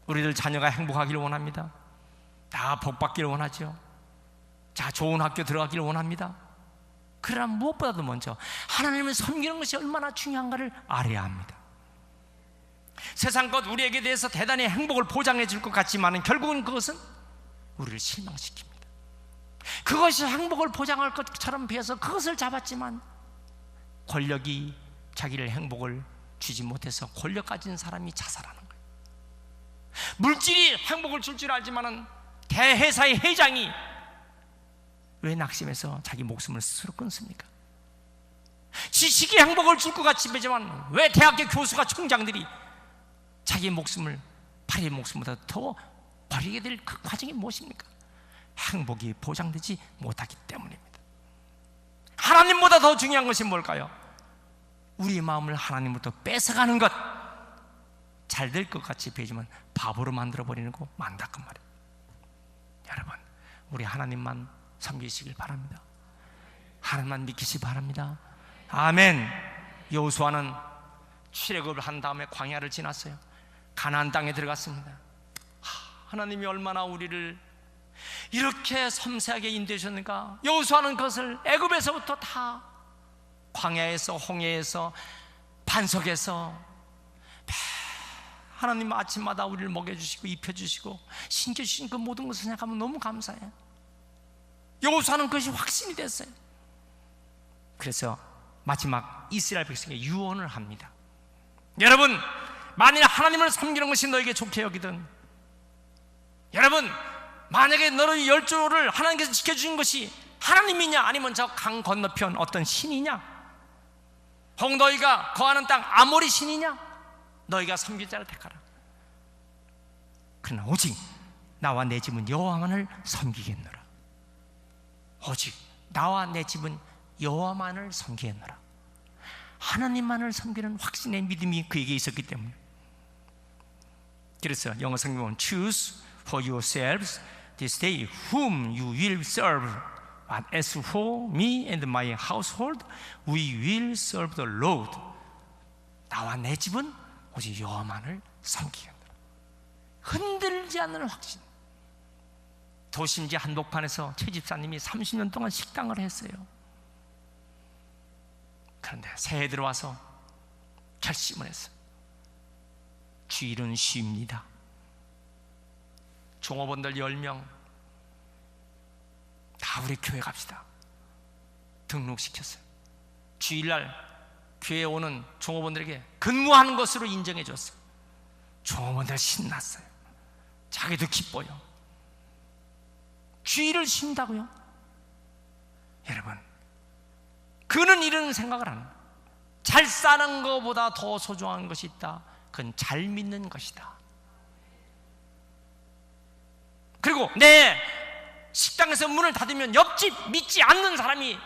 우리들 자녀가 행복하기를 원합니다. 다 복받기를 원하죠. 자, 좋은 학교 들어가기를 원합니다. 그러나 무엇보다도 먼저 하나님을 섬기는 것이 얼마나 중요한가를 알아야 합니다. 세상 것 우리에게 대해서 대단히 행복을 보장해 줄 것 같지만 결국은 그것은 우리를 실망시킵니다. 그것이 행복을 보장할 것처럼 비해서 그것을 잡았지만 권력이 자기를 행복을 주지 못해서 권력 가진 사람이 자살하는 거예요. 물질이 행복을 줄 줄 알지만은 대회사의 회장이 왜 낙심해서 자기 목숨을 스스로 끊습니까? 지식이 행복을 줄 것 같이 보지만 왜 대학교 교수가 총장들이 자기 목숨을 파리의 목숨보다 더 버리게 될 그 과정이 무엇입니까? 행복이 보장되지 못하기 때문입니다. 하나님보다 더 중요한 것이 뭘까요? 우리 마음을 하나님부터 뺏어가는 것. 잘 될 것 같이 보이지만 바보로 만들어버리는 거 만다그 말이에요. 여러분, 우리 하나님만 섬기시길 바랍니다. 하나님만 믿기시 바랍니다. 아멘. 여호수아는 출애굽을 한 다음에 광야를 지났어요. 가나안 땅에 들어갔습니다. 하나님이 얼마나 우리를 이렇게 섬세하게 인도해 주셨는가. 여호수아는 그것을 애굽에서부터 다 광야에서, 홍해에서, 반석에서 하나님 아침마다 우리를 먹여주시고 입혀주시고 신겨주신 그 모든 것을 생각하면 너무 감사해요. 여호수아는 그것이 확신이 됐어요. 그래서 마지막 이스라엘 백성에게 유언을 합니다. 여러분, 만일 하나님을 섬기는 것이 너에게 좋게 여기든, 여러분, 만약에 너의 열조를 하나님께서 지켜주신 것이 하나님이냐 아니면 저 강 건너편 어떤 신이냐, 혹 너희가 거하는 땅 아모리 신이냐, 너희가 섬길 자를 택하라. 그러나 오직 나와 내 집은 여호와만을 섬기겠노라. 오직 나와 내 집은 여호와만을 섬기겠노라. 하나님만을 섬기는 확신의 믿음이 그에게 있었기 때문에. 그래서 영어 성경 보면 Choose for yourselves this day whom you will serve. But as for me and my household, we will serve the Lord. 나와 내 집은 오직 여호와만을 섬기겠노라. 흔들지 않는 확신. 도심지 한복판에서 최 집사님이 30년 동안 식당을 했어요. 그런데 새해 들어와서 결심을 했어요. 주일은 쉽니다. 종업원들 10명 다 우리 교회 갑시다. 등록시켰어요. 주일날 교회에 오는 종업원들에게 근무하는 것으로 인정해 줬어요. 종업원들 신났어요. 자기도 기뻐요. 주일을 쉰다고요? 여러분, 그는 이런 생각을 안 해요. 잘 사는 것보다 더 소중한 것이 있다. 그건 잘 믿는 것이다. 그리고 내 식당에서 문을 닫으면 옆집 믿지 않는 사람이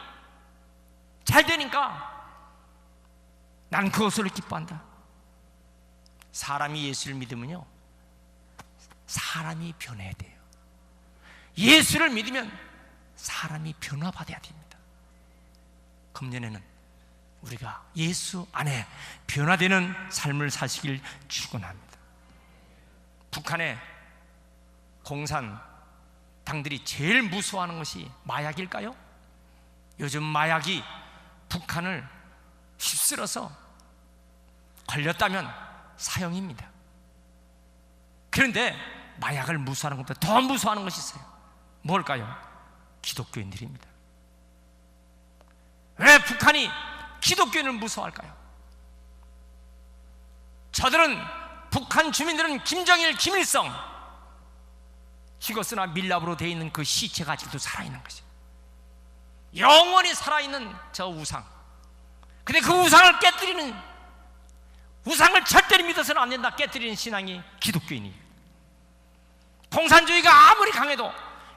잘 되니까 난 그것으로 기뻐한다. 사람이 예수를 믿으면요, 사람이 변해야 돼요. 예수를 믿으면 사람이 변화받아야 됩니다. 금년에는 우리가 예수 안에 변화되는 삶을 사시길 축원합니다. 북한의 공산당들이 제일 무서워하는 것이 마약일까요? 요즘 마약이 북한을 휩쓸어서 걸렸다면 사형입니다. 그런데 마약을 무서워하는 것보다 더 무서워하는 것이 있어요. 뭘까요? 기독교인들입니다. 왜 북한이 기독교인을 무서워할까요? 저들은, 북한 주민들은 김정일, 김일성 죽었으나 밀랍으로 되어 있는 그 시체가 아직도 살아있는 것이에요. 영원히 살아있는 저 우상. 근데 그 우상을 깨뜨리는, 우상을 절대로 믿어서는 안 된다 깨뜨리는 신앙이 기독교인이에요. 공산주의가 아무리 강해도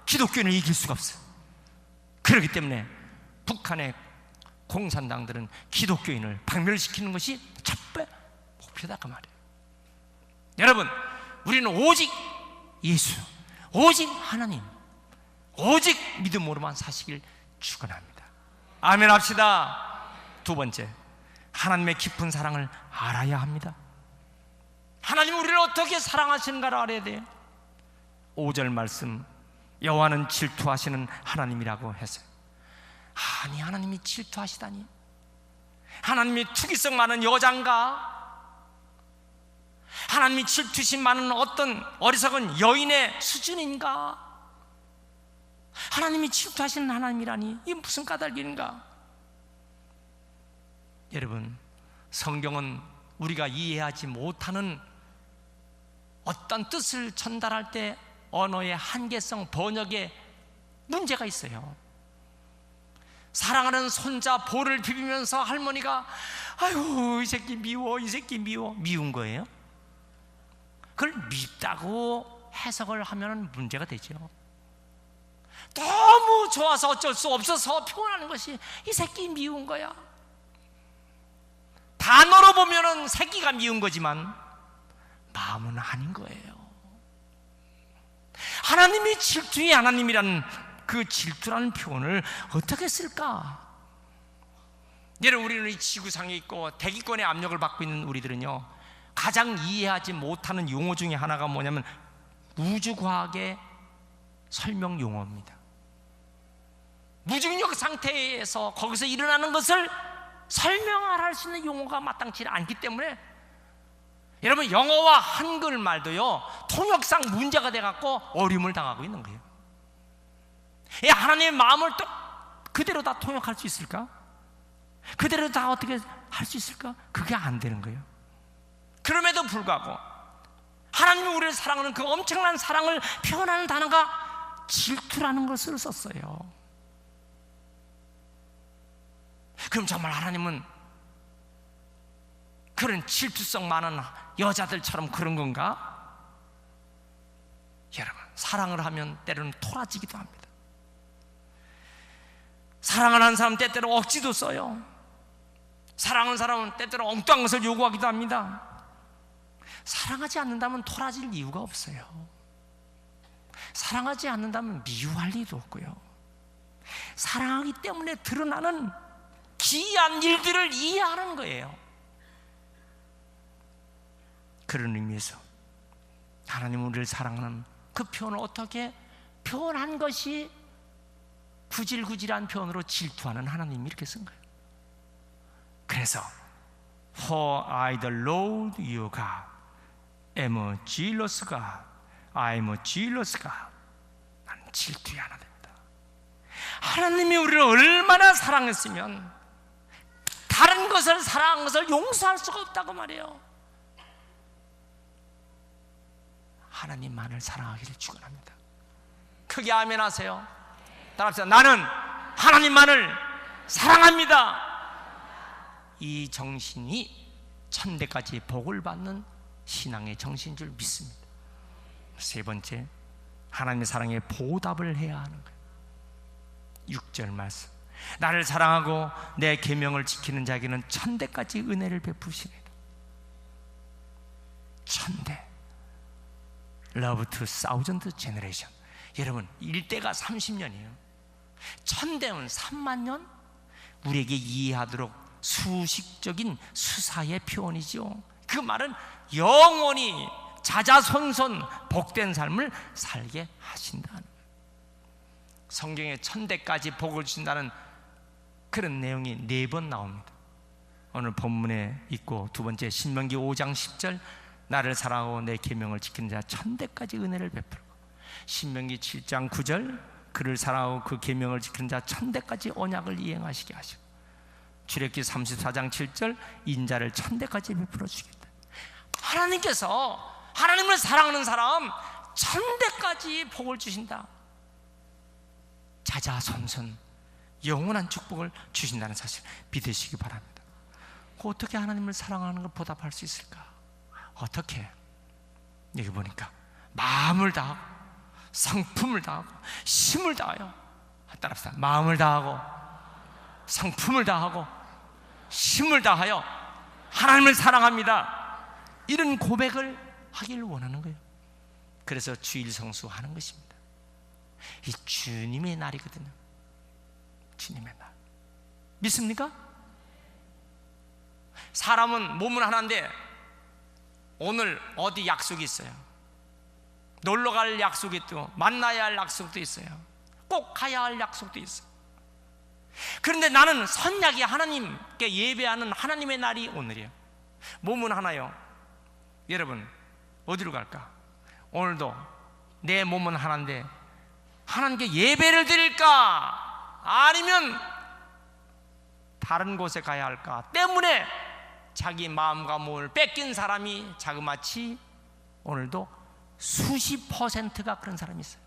기독교인을 이길 수가 없어요. 그렇기 때문에 북한의 공산당들은 기독교인을 박멸시키는 것이 첫 목표다 그 말이에요. 여러분, 우리는 오직 예수, 오직 하나님, 오직 믿음으로만 사시길 축원합니다. 아멘 합시다. 두 번째, 하나님의 깊은 사랑을 알아야 합니다. 하나님 우리를 어떻게 사랑하시는가를 알아야 돼요. 5절 말씀, 여호와는 질투하시는 하나님이라고 했어요. 아니, 하나님이 질투하시다니? 하나님이 투기성 많은 여장가? 하나님이 질투심 많은 어떤 어리석은 여인의 수준인가? 하나님이 질투하시는 하나님이라니, 이게 무슨 까닭인가? 여러분, 성경은 우리가 이해하지 못하는 어떤 뜻을 전달할 때 언어의 한계성, 번역에 문제가 있어요. 사랑하는 손자 볼을 비비면서 할머니가 아유, 이 새끼 미워, 이 새끼 미워. 미운 거예요? 그걸 밉다고 해석을 하면 문제가 되죠. 너무 좋아서 어쩔 수 없어서 표현하는 것이 이 새끼 미운 거야. 단어로 보면은 새끼가 미운 거지만 마음은 아닌 거예요. 하나님이 질투의 하나님이라는 그 질투라는 표현을 어떻게 쓸까? 여러분, 우리는 이 지구상에 있고 대기권의 압력을 받고 있는 우리들은요, 가장 이해하지 못하는 용어 중에 하나가 뭐냐면 우주과학의 설명 용어입니다. 무중력 상태에서 거기서 일어나는 것을 설명할 수 있는 용어가 마땅치 않기 때문에 여러분, 영어와 한글말도요 통역상 문제가 돼갖고 어려움을 당하고 있는 거예요. 하나님의 마음을 또 그대로 다 통역할 수 있을까? 그대로 다 어떻게 할 수 있을까? 그게 안 되는 거예요. 그럼에도 불구하고 하나님이 우리를 사랑하는 그 엄청난 사랑을 표현하는 단어가 질투라는 것을 썼어요. 그럼 정말 하나님은 그런 질투성 많은 여자들처럼 그런 건가? 여러분, 사랑을 하면 때로는 토라지기도 합니다. 사랑을 하는 사람 때때로 억지도 써요. 사랑하는 사람은 때때로 엉뚱한 것을 요구하기도 합니다. 사랑하지 않는다면 토라질 이유가 없어요. 사랑하지 않는다면 미워할 리도 없고요. 사랑하기 때문에 드러나는 기이한 일들을 이해하는 거예요. 그런 의미에서 하나님 우리를 사랑하는 그 표현을 어떻게 표현한 것이 구질구질한 표현으로 질투하는 하나님이 이렇게 쓴 거예요. 그래서 For I the Lord your God am a jealous God, I am a jealous God. 나는 질투의 하나님이다. 하나님이 우리를 얼마나 사랑했으면 다른 것을 사랑한 것을 용서할 수가 없다고 말해요. 하나님만을 사랑하기를 축원합니다. 크게 아멘 하세요. 따라합시다. 나는 하나님만을 사랑합니다. 이 정신이 천대까지 복을 받는 신앙의 정신인 줄 믿습니다. 세 번째, 하나님의 사랑에 보답을 해야 하는 거예요. 6절 말씀, 나를 사랑하고 내 계명을 지키는 자에게는 천대까지 은혜를 베푸시리라. 천대, Love to thousand generation. 여러분, 1대가 30년이에요 천대는 3만 년? 우리에게 이해하도록 수식적인 수사의 표현이죠. 그 말은 영원히 자자손손 복된 삶을 살게 하신다는, 성경에 천대까지 복을 주신다는 그런 내용이 4번 나옵니다. 오늘 본문에 있고, 두 번째 신명기 5장 10절, 나를 사랑하고 내 계명을 지키는 자 천대까지 은혜를 베풀고, 신명기 7장 9절, 그를 사랑하고 그 계명을 지키는 자 천대까지 언약을 이행하시게 하시고, 출애굽기 34장 7절, 인자를 천대까지 베풀어 주겠다. 하나님께서 하나님을 사랑하는 사람 천대까지 복을 주신다. 자자손손 영원한 축복을 주신다는 사실 믿으시기 바랍니다. 어떻게 하나님을 사랑하는 걸 보답할 수 있을까? 어떻게? 여기 보니까 마음을 다하고 성품을 다하고 힘을 다하여, 따라합시다. 마음을 다하고 성품을 다하고 힘을 다하여 하나님을 사랑합니다. 이런 고백을 하기를 원하는 거예요. 그래서 주일 성수하는 것입니다. 이 주님의 날이거든요. 주님의 날. 믿습니까? 사람은 몸은 하나인데 오늘 어디 약속이 있어요. 놀러 갈 약속이 있고 만나야 할 약속도 있어요. 꼭 가야 할 약속도 있어요. 그런데 나는 선약이 하나님께 예배하는 하나님의 날이 오늘이에요. 몸은 하나요. 여러분 어디로 갈까? 오늘도 내 몸은 하나인데 하나님께 예배를 드릴까? 아니면 다른 곳에 가야 할까? 때문에 자기 마음과 몸을 뺏긴 사람이 자그마치 오늘도 수십 %가 그런 사람이 있어요.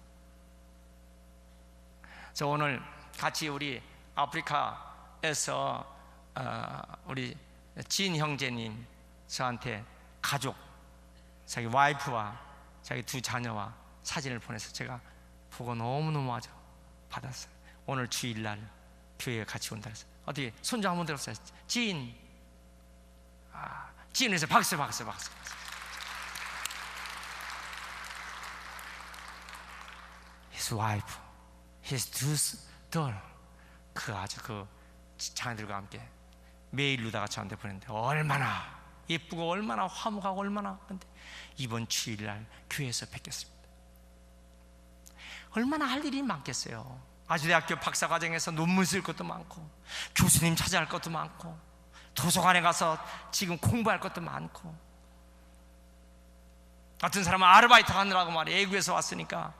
저 오늘 같이 우리 아프리카에서 우리 진 형제님 저한테 가족, 자기 와이프와 자기 2 자녀와 사진을 보내서 제가 보고 너무너무 아주 받았어요. 오늘 주일날 교회에 같이 온다 해서 어떻게 손주 한번 들었어요? 진, 진에서 박수. His wife, his 2 daughter, 그 아주 그 자녀들과 함께 매일 누다가 저한테 보냈는데 얼마나 예쁘고 얼마나 화목하고 얼마나. 근데 이번 주일날 교회에서 뵙겠습니다. 얼마나 할 일이 많겠어요. 아주대학교 박사과정에서 논문 쓸 것도 많고 교수님 찾아야 할 것도 많고 도서관에 가서 지금 공부할 것도 많고, 어떤 사람은 아르바이트 하느라고 말이에요. 외국에서 왔으니까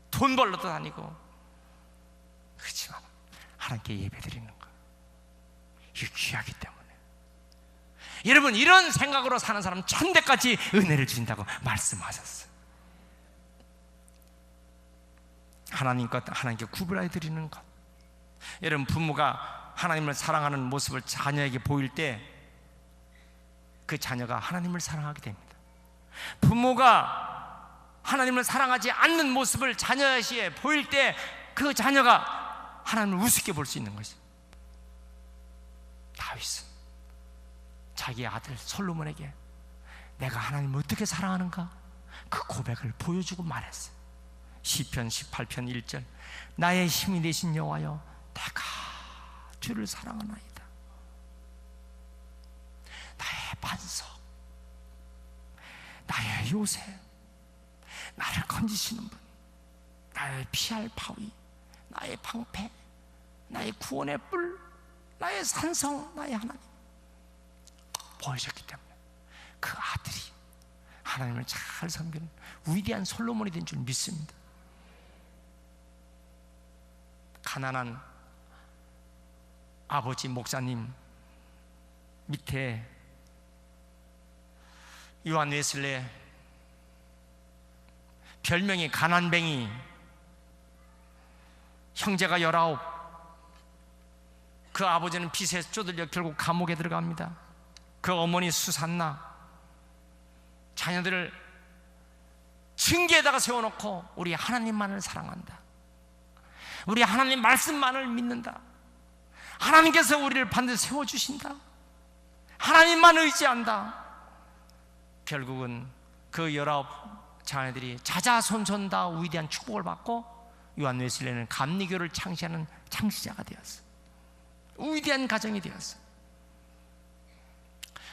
돈 벌러 또 다니고. 그렇지만 하나님께 예배드리는 거, 이게 귀하기 때문에 여러분 이런 생각으로 사는 사람은 천대까지 은혜를 주신다고 말씀하셨어요. 하나님 것 하나님께 구별해 드리는 것. 여러분 부모가 하나님을 사랑하는 모습을 자녀에게 보일 때 그 자녀가 하나님을 사랑하게 됩니다. 부모가 하나님을 사랑하지 않는 모습을 자녀에게 보일 때 그 자녀가 하나님을 우습게 볼 수 있는 것이죠. 다윗은 자기 아들 솔로몬에게 내가 하나님을 어떻게 사랑하는가 그 고백을 보여주고 말했어요. 시편 18편 1절 나의 힘이 되신 여호와여 내가 주를 사랑하나이다. 나의 반석, 나의 요새, 나를 건지시는 분, 나의 피할 바위, 나의 방패, 나의 구원의 뿔, 나의 산성, 나의 하나님 보여줬기 때문에 그 아들이 하나님을 잘 섬기는 위대한 솔로몬이 된 줄 믿습니다. 가난한 아버지 목사님 밑에 요한 웨슬레, 별명이 가난뱅이, 형제가 19, 그 아버지는 빚에 쪼들려 결국 감옥에 들어갑니다. 그 어머니 수산나 자녀들을 층계에다가 세워놓고 우리 하나님만을 사랑한다, 우리 하나님 말씀만을 믿는다, 하나님께서 우리를 반드시 세워주신다, 하나님만 의지한다. 결국은 그 19 자녀들이 자자손손 다 위대한 축복을 받고 요한 웨슬레는 감리교를 창시하는 창시자가 되었어. 위대한 가정이 되었어.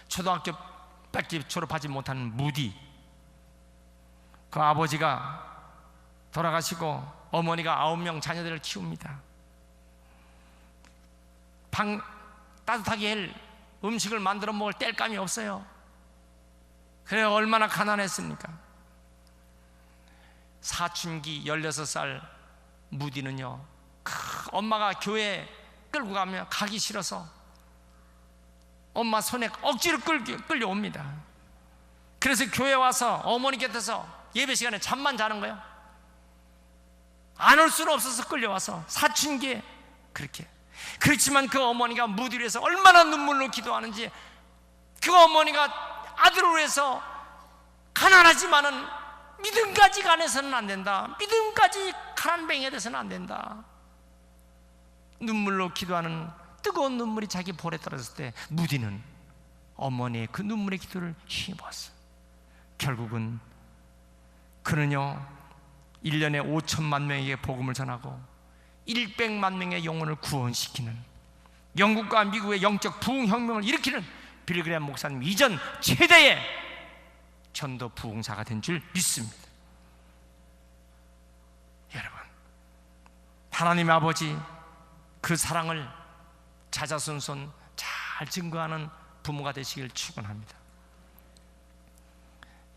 초등학교밖에 졸업하지 못한 무디, 그 아버지가 돌아가시고 어머니가 9명 자녀들을 키웁니다. 방 따뜻하게 할 음식을 만들어 먹을 뗄감이 없어요. 그래 얼마나 가난했습니까? 사춘기 16살 무디는요, 엄마가 교회 끌고 가면 가기 싫어서 엄마 손에 억지로 끌려옵니다. 그래서 교회 와서 어머니 곁에서 예배 시간에 잠만 자는 거예요. 안 올 수는 없어서 끌려와서 사춘기에 그렇게. 그렇지만 그 어머니가 무디를 위해서 얼마나 눈물로 기도하는지, 그 어머니가 아들을 위해서 가난하지만은 믿음까지 가내서는 안 된다, 믿음까지 가난뱅이가 돼서는 안 된다. 눈물로 기도하는 뜨거운 눈물이 자기 볼에 떨어졌을 때 무디는 어머니의 그 눈물의 기도를 힘입었어. 결국은 그는요 1년에 5천만 명에게 복음을 전하고 100만 명의 영혼을 구원시키는, 영국과 미국의 영적 부흥혁명을 일으키는 빌그레암 목사님 이전 최대의 전도 부흥사가 된 줄 믿습니다. 여러분, 하나님 아버지 그 사랑을 자자손손 잘 증거하는 부모가 되시길 축원합니다.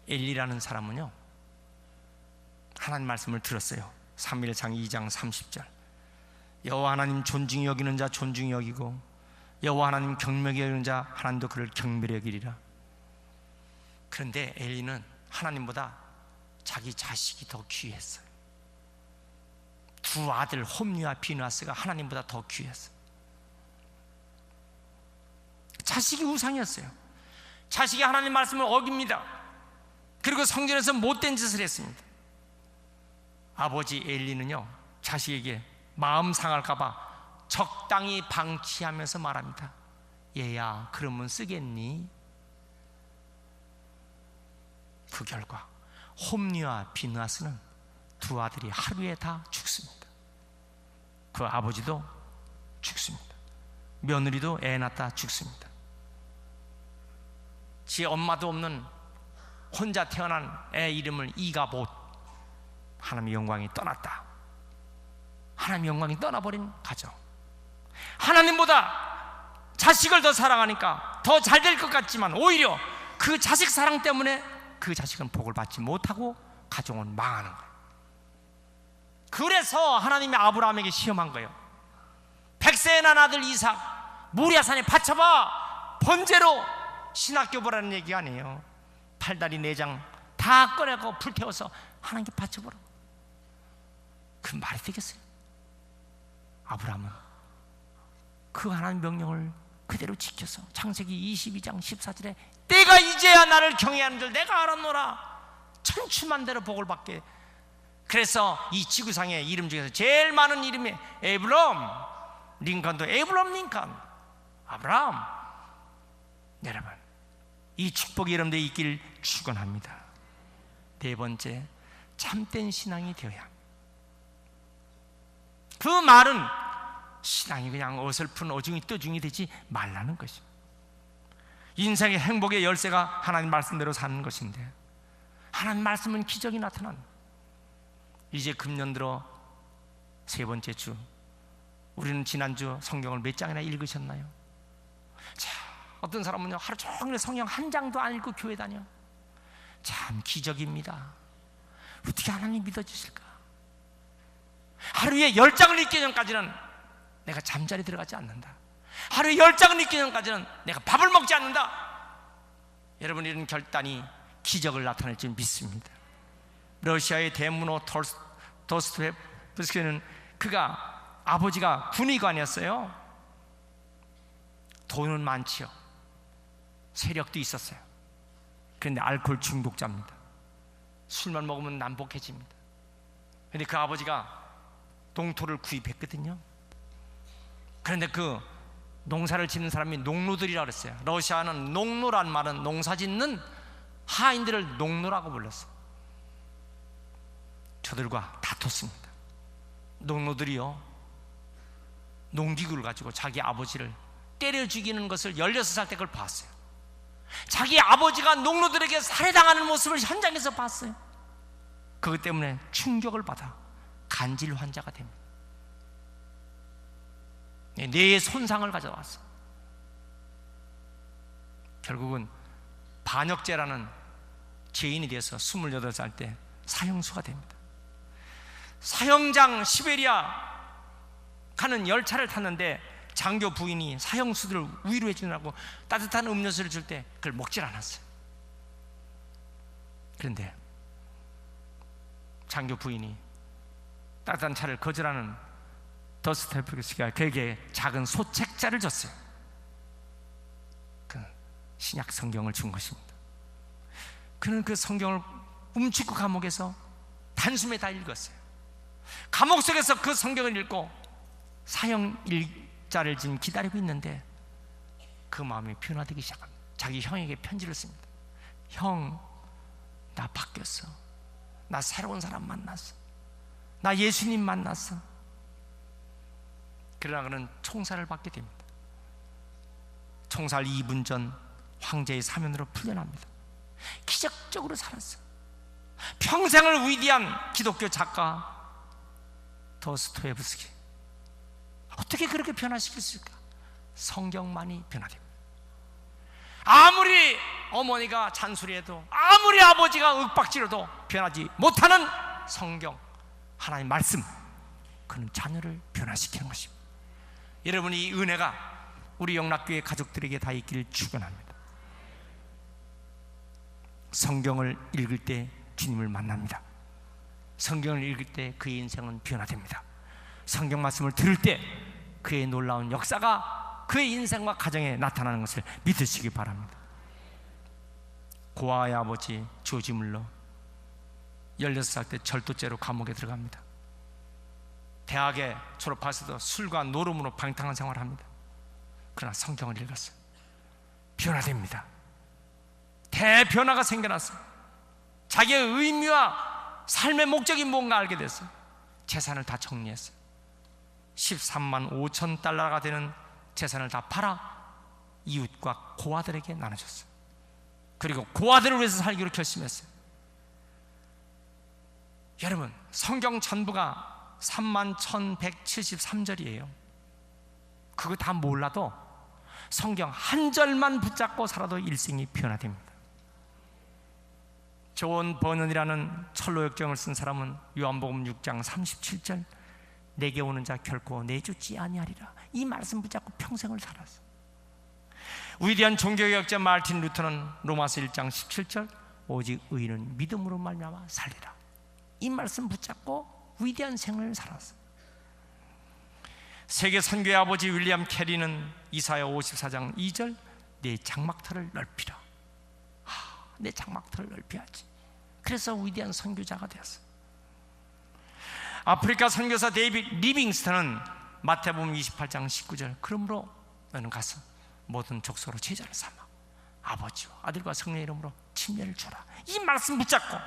엘리라는 사람은요, 하나님 말씀을 들었어요. 사무엘상 2장 30절. 여호와 하나님 존중히 여기는 자 존중히 여기고 여호와 하나님 경멸히 여기는 자 하나님도 그를 경멸히 여기리라. 그런데 엘리는 하나님보다 자기 자식이 더 귀했어요. 두 아들 홈리와 비느하스가 하나님보다 더 귀했어요. 자식이 우상이었어요. 자식이 하나님 말씀을 어깁니다. 그리고 성전에서 못된 짓을 했습니다. 아버지 엘리는요, 자식에게 마음 상할까봐 적당히 방치하면서 말합니다. 얘야, 그러면 쓰겠니? 그 결과 홈리와 비느하스는 두 아들이 하루에 다 죽습니다. 그 아버지도 죽습니다. 며느리도 애 낳다 죽습니다. 지 엄마도 없는 혼자 태어난 애 이름을 이가봇. 하나님의 영광이 떠났다. 하나님의 영광이 떠나버린 가정. 하나님보다 자식을 더 사랑하니까 더 잘 될 것 같지만 오히려 그 자식 사랑 때문에 그 자식은 복을 받지 못하고 가정은 망하는 거예요. 그래서 하나님이 아브라함에게 시험한 거예요. 100세에 난 아들 이삭 모리아산에 바쳐봐. 번제로 신학교 보라는 얘기가 아니에요. 팔다리 내장 다 꺼내고 불태워서 하나님께 바쳐보라. 그 말이 되겠어요? 아브라함은 그 하나님 명령을 그대로 지켜서 창세기 22장 14절에 때가 이제야 나를 경외하는 줄 내가 알았노라. 천추만대로 복을 받게. 그래서 이 지구상의 이름 중에서 제일 많은 이름이 에브럼, 링컨도 에브럼 링컨, 아브라함. 여러분, 이 축복이 여러분들에 있길 축원합니다. 네 번째, 참된 신앙이 되어야 합니다. 그 말은 신앙이 그냥 어설픈 어중이 떠중이 되지 말라는 것입니다. 인생의 행복의 열쇠가 하나님 말씀대로 사는 것인데, 하나님 말씀은 기적이 나타난. 이제 금년 들어 세 번째 주, 우리는 지난주 성경을 몇 장이나 읽으셨나요? 자, 어떤 사람은요 하루 종일 성경 한 장도 안 읽고 교회 다녀. 참 기적입니다. 어떻게 하나님 믿어주실까? 하루에 10장을 읽기 전까지는 내가 잠자리 들어가지 않는다. 하루에 10장을 읽기 전까지는 내가 밥을 먹지 않는다. 여러분, 이런 결단이 기적을 나타낼 줄 믿습니다. 러시아의 대문호 도스토옙스키는 그가 아버지가 군의관이었어요. 돈은 많지요. 세력도 있었어요. 그런데 알코올 중독자입니다. 술만 먹으면 난폭해집니다. 그런데 그 아버지가 농토를 구입했거든요. 그런데 그 농사를 짓는 사람이 농노들이라고 그랬어요. 러시아는 농노란 말은 농사 짓는 하인들을 농노라고 불렀어요. 저들과 다퉜습니다. 농노들이요, 농기구를 가지고 자기 아버지를 때려 죽이는 것을 16살 때 그걸 봤어요. 자기 아버지가 농노들에게 살해당하는 모습을 현장에서 봤어요. 그것 때문에 충격을 받아 간질 환자가 됩니다. 뇌의 손상을 가져왔어. 결국은 반역죄라는 죄인이 되어서 28살 때 사형수가 됩니다. 사형장 시베리아 가는 열차를 탔는데 장교 부인이 사형수들을 위로해 주느라고 따뜻한 음료수를 줄 때 그걸 먹질 않았어요. 그런데 장교 부인이 따뜻한 차를 거절하는 도스토옙스키가 그에게 작은 소책자를 줬어요. 그 신약 성경을 준 것입니다. 그는 그 성경을 움츠고 감옥에서 단숨에 다 읽었어요. 감옥 속에서 그 성경을 읽고 사형 일자를 지금 기다리고 있는데 그 마음이 변화되기 시작합니다. 자기 형에게 편지를 씁니다. 형, 나 바뀌었어. 나 새로운 사람 만났어. 나 예수님 만났어. 그러나 그는 총살을 받게 됩니다. 총살 2분 전 황제의 사면으로 풀려납니다. 기적적으로 살았어. 평생을 위대한 기독교 작가 도스토옙스키, 어떻게 그렇게 변화시킬 수 있을까? 성경만이 변화됩니다. 아무리 어머니가 잔소리해도, 아무리 아버지가 윽박지르도 변하지 못하는 성경, 하나님 말씀, 그는 자녀를 변화시키는 것입니다. 여러분, 이 은혜가 우리 영락교회 가족들에게 다 있기를 축원합니다. 성경을 읽을 때 주님을 만납니다. 성경을 읽을 때 그의 인생은 변화됩니다. 성경 말씀을 들을 때 그의 놀라운 역사가 그의 인생과 가정에 나타나는 것을 믿으시기 바랍니다. 고아의 아버지 조지 물러 16살 때 절도죄로 감옥에 들어갑니다. 대학에 졸업하서도 술과 노름으로 방탕한 생활을 합니다. 그러나 성경을 읽었어요. 변화됩니다. 대변화가 생겨났어요. 자기의 의미와 삶의 목적이 뭔가 알게 됐어요. 재산을 다 정리했어요. 13만 5천 달러가 되는 재산을 다 팔아 이웃과 고아들에게 나눠줬어요. 그리고 고아들을 위해서 살기로 결심했어요. 여러분, 성경 전부가 31,173절이에요. 그거 다 몰라도 성경 한 절만 붙잡고 살아도 일생이 변화됩니다. 존 버넌이라는 철로역정을 쓴 사람은 요한복음 6장 37절, 내게 오는 자 결코 내쫓지 아니하리라, 이 말씀 붙잡고 평생을 살았어. 위대한 종교개혁자 마르틴 루터는 로마서 1장 17절, 오직 의인은 믿음으로 말미암아 살리라, 이 말씀 붙잡고 위대한 생을 살았어. 세계 선교의 아버지 윌리엄 캐리는 이사야 54장 2절, 내 장막터를 넓히라, 내 장막터를 넓혀야지. 그래서 위대한 선교자가 되었어. 아프리카 선교사 데이빗 리빙스턴은 마태복음 28장 19절, 그러므로 너는 가서 모든 족속으로 제자를 삼아 아버지와 아들과 성령의 이름으로 침례를 줘라, 이 말씀 붙잡고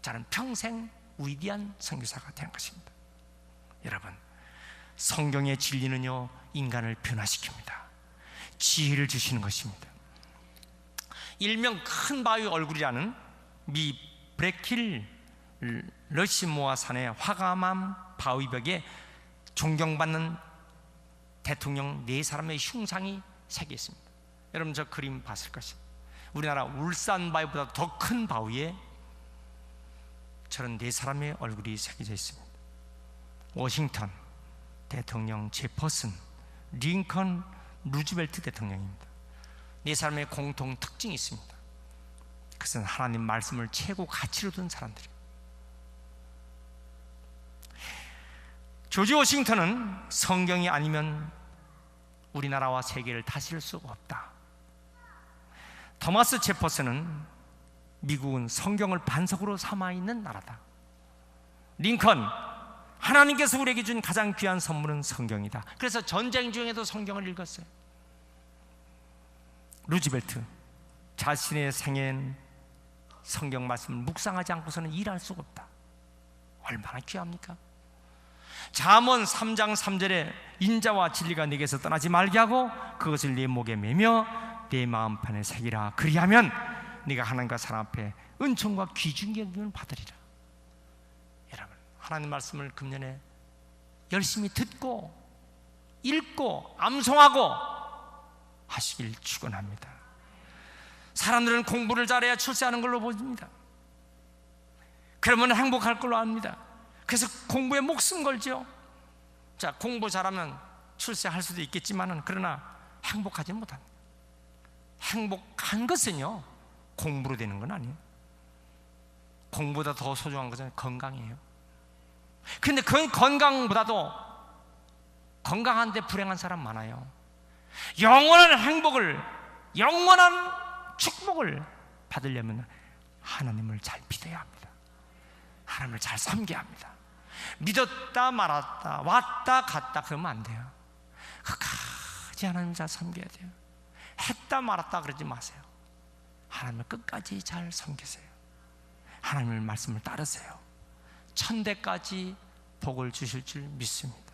저는 평생 위대한 선교사가 된 것입니다. 여러분, 성경의 진리는요, 인간을 변화시킵니다. 지혜를 주시는 것입니다. 일명 큰 바위 얼굴이라는 미 브레킬 러시모아 산의 화가암 바위벽에 존경받는 대통령 4사람의 흉상이 새겨 있습니다. 여러분, 저 그림 봤을 것입니다. 우리나라 울산 바위보다 더 큰 바위에 저런 4사람의 얼굴이 새겨져 있습니다. 워싱턴 대통령, 제퍼슨, 링컨, 루즈벨트 대통령입니다. 4사람의 공통 특징이 있습니다. 그것은 하나님 말씀을 최고 가치로 둔 사람들이에요. 조지 워싱턴은 성경이 아니면 우리나라와 세계를 다스릴 수가 없다. 토마스 제퍼슨은 미국은 성경을 반석으로 삼아 있는 나라다. 링컨, 하나님께서 우리에게 준 가장 귀한 선물은 성경이다. 그래서 전쟁 중에도 성경을 읽었어요. 루즈벨트, 자신의 생애엔 성경 말씀을 묵상하지 않고서는 일할 수가 없다. 얼마나 귀합니까? 잠언 3장 3절에 인자와 진리가 내게서 떠나지 말게 하고 그것을 내 목에 매며 내 마음판에 새기라, 그리하면 네가 하나님과 사람 앞에 은총과 귀중히 여김을 받으리라. 여러분, 하나님 말씀을 금년에 열심히 듣고 읽고 암송하고 하시길 축원합니다. 사람들은 공부를 잘해야 출세하는 걸로 보입니다. 그러면 행복할 걸로 압니다. 그래서 공부에 목숨 걸죠. 자, 공부 잘하면 출세할 수도 있겠지만은 그러나 행복하지 못합니다. 행복한 것은요, 공부로 되는 건 아니에요. 공부보다 더 소중한 것은 건강이에요. 그런데 그 건강보다도, 건강한데 불행한 사람 많아요. 영원한 행복을, 영원한 축복을 받으려면 하나님을 잘 믿어야 합니다. 하나님을 잘 섬겨야 합니다. 믿었다 말았다 왔다 갔다 그러면 안 돼요. 끝까지 하나님을 잘 섬겨야 돼요. 했다 말았다 그러지 마세요. 하나님을 끝까지 잘 섬기세요. 하나님의 말씀을 따르세요. 천대까지 복을 주실 줄 믿습니다.